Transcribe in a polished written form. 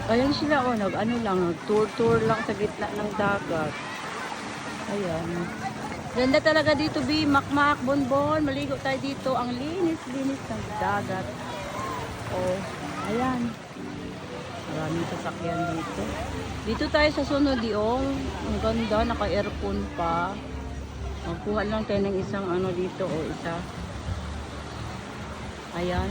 Ayan sila, oh, nag-ano lang, tour-tour lang sa gitna ng dagat. Ayan. Ganda talaga dito, Bi. Makmak, bonbon. Maligo tayo dito. Ang linis-linis ng dagat. Oh, ayan. Maraming sasakyan dito. Dito tayo sa sunod, Diong. Ang ganda, naka-aircon pa. Magkuha lang tayo ng isang ano dito, o isa. Ayan.